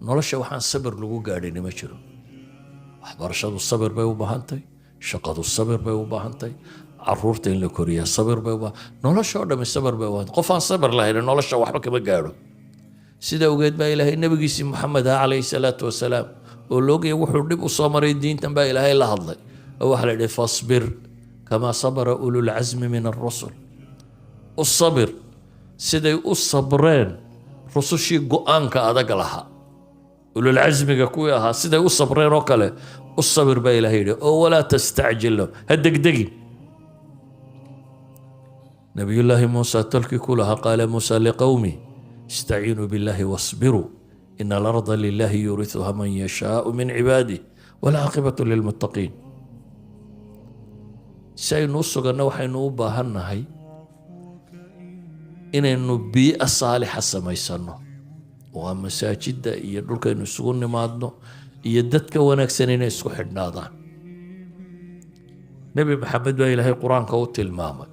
nolosha waxaan sabir lagu gaadhin ma jiro waxbarashadu sabir bay u baahantay shaqadu sabir bay u baahantay caruurta in la koriyaa sabir bay u baahan nolosha oo dhammi sabir bay u baahantay qof aan sabir lahayn nolosha waxba kama gaadho sida ogeed baa ilaahay nabigiisii maxamed calayhi salaatu wasalaam oo loogaya wuxuu dhib u soo maray diintan baa ilaahay la hadlay oo waxa la yidhi fasbir kamaa sabara ulul casmi min arrusul u sabir siday u sabreen rusushii go-aanka adag lahaa ulul casmiga kuwii ahaa siday u sabreen oo kale u sabir baa ilaahay yidhi oo walaa tastacjil lahum ha degdegin nabiyullaahi muusa tolkii ku lahaa qaala muusa liqowmi استعينوا بالله واصبروا إن الأرض لله يورثها من يشاء من عباده والعاقبة للمتقين سينو سغنا وحينو باهنهي إنه بيئة صالحة سميسانو ومساجد يدلك إنه سغن مادنو يددك ونكسنين يسكو حدنادا نبي محمد وإلهي القرآن كوت الماما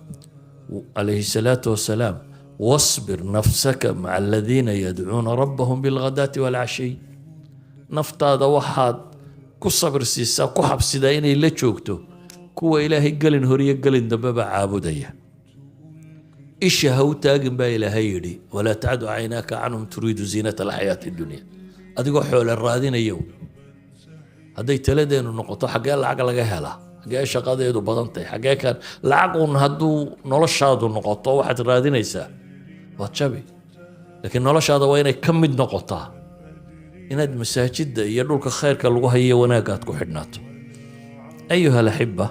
عليه الصلاة والسلام واصبر نفسك مع الذين يدعون ربهم بالغداة والعشي نفتادا وحاد كصبر سيسا كحب سيداين إلا تشوكتو كو إلهي قلن هوري قلن دبابا عابدية إيش هو تاقن با إلهي يدي ولا تعد عيناك عنهم تريد زينة الحياة الدنيا أدقو حول الرادين يوم هدي تلدين النقطة حقا العقل هلا حقا شقادة يدو بضنتي حقا كان العقل هدو نولشادو النقطة واحد رادين يسا واتشابي لكن noloshaada waa inay ka mid noqotaa inaad masaajidda iyo dhulka khayrka lagu hayo wanaagaad ku xidhnaato ayuha alaxiba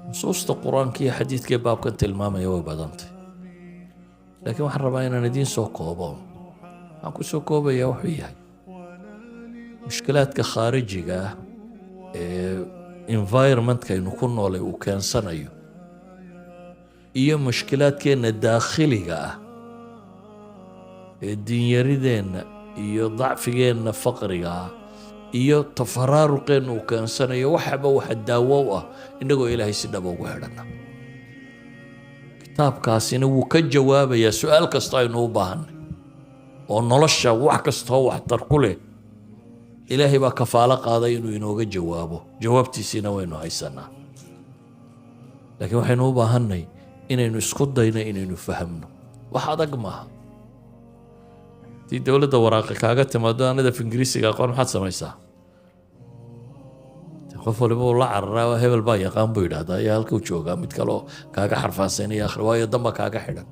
nusuusta qur-aanka iyo xadiidka ee baabkan tilmaamaya way badantay laakiin waxaan rabaa inaan idiin soo koobo waxaan ku soo koobayaa wuxuu yahay mushkilaadka khaarijiga ah ee environmentkaynu ku noolay uu keensanayo iyo mushkilaadkeenna daakhiliga ah ee diinyarideenna iyo dacfigeenna faqriga ah iyo tafaraaruqeenna uu keensanayo waxaba waxa daawo u ah innagoo ilaahay si dhaba ugu xidhanna kitaabkaasina wuu ka jawaabayaa su-aal kasta aynu u baahanay oo nolosha wax kastoo waxtar ku leh ilaahay baa kafaalo qaaday inuu inooga jawaabo jawaabtiisiina waynu haysanaa laakiin waxaynu u baahanay inaynu isku dayno inaynu fahamno wax adag maaha haddii dowladda waraaqa kaaga timaado anada af ingiriisiga aqoon maxaad samaysaa qof waliba uu la cararaa hebel baa yaqaan buu yidhahdaa ayaa halkuu joogaa mid kaleo kaaga xarfaansanaya akhri waayo damba kaaga xidhan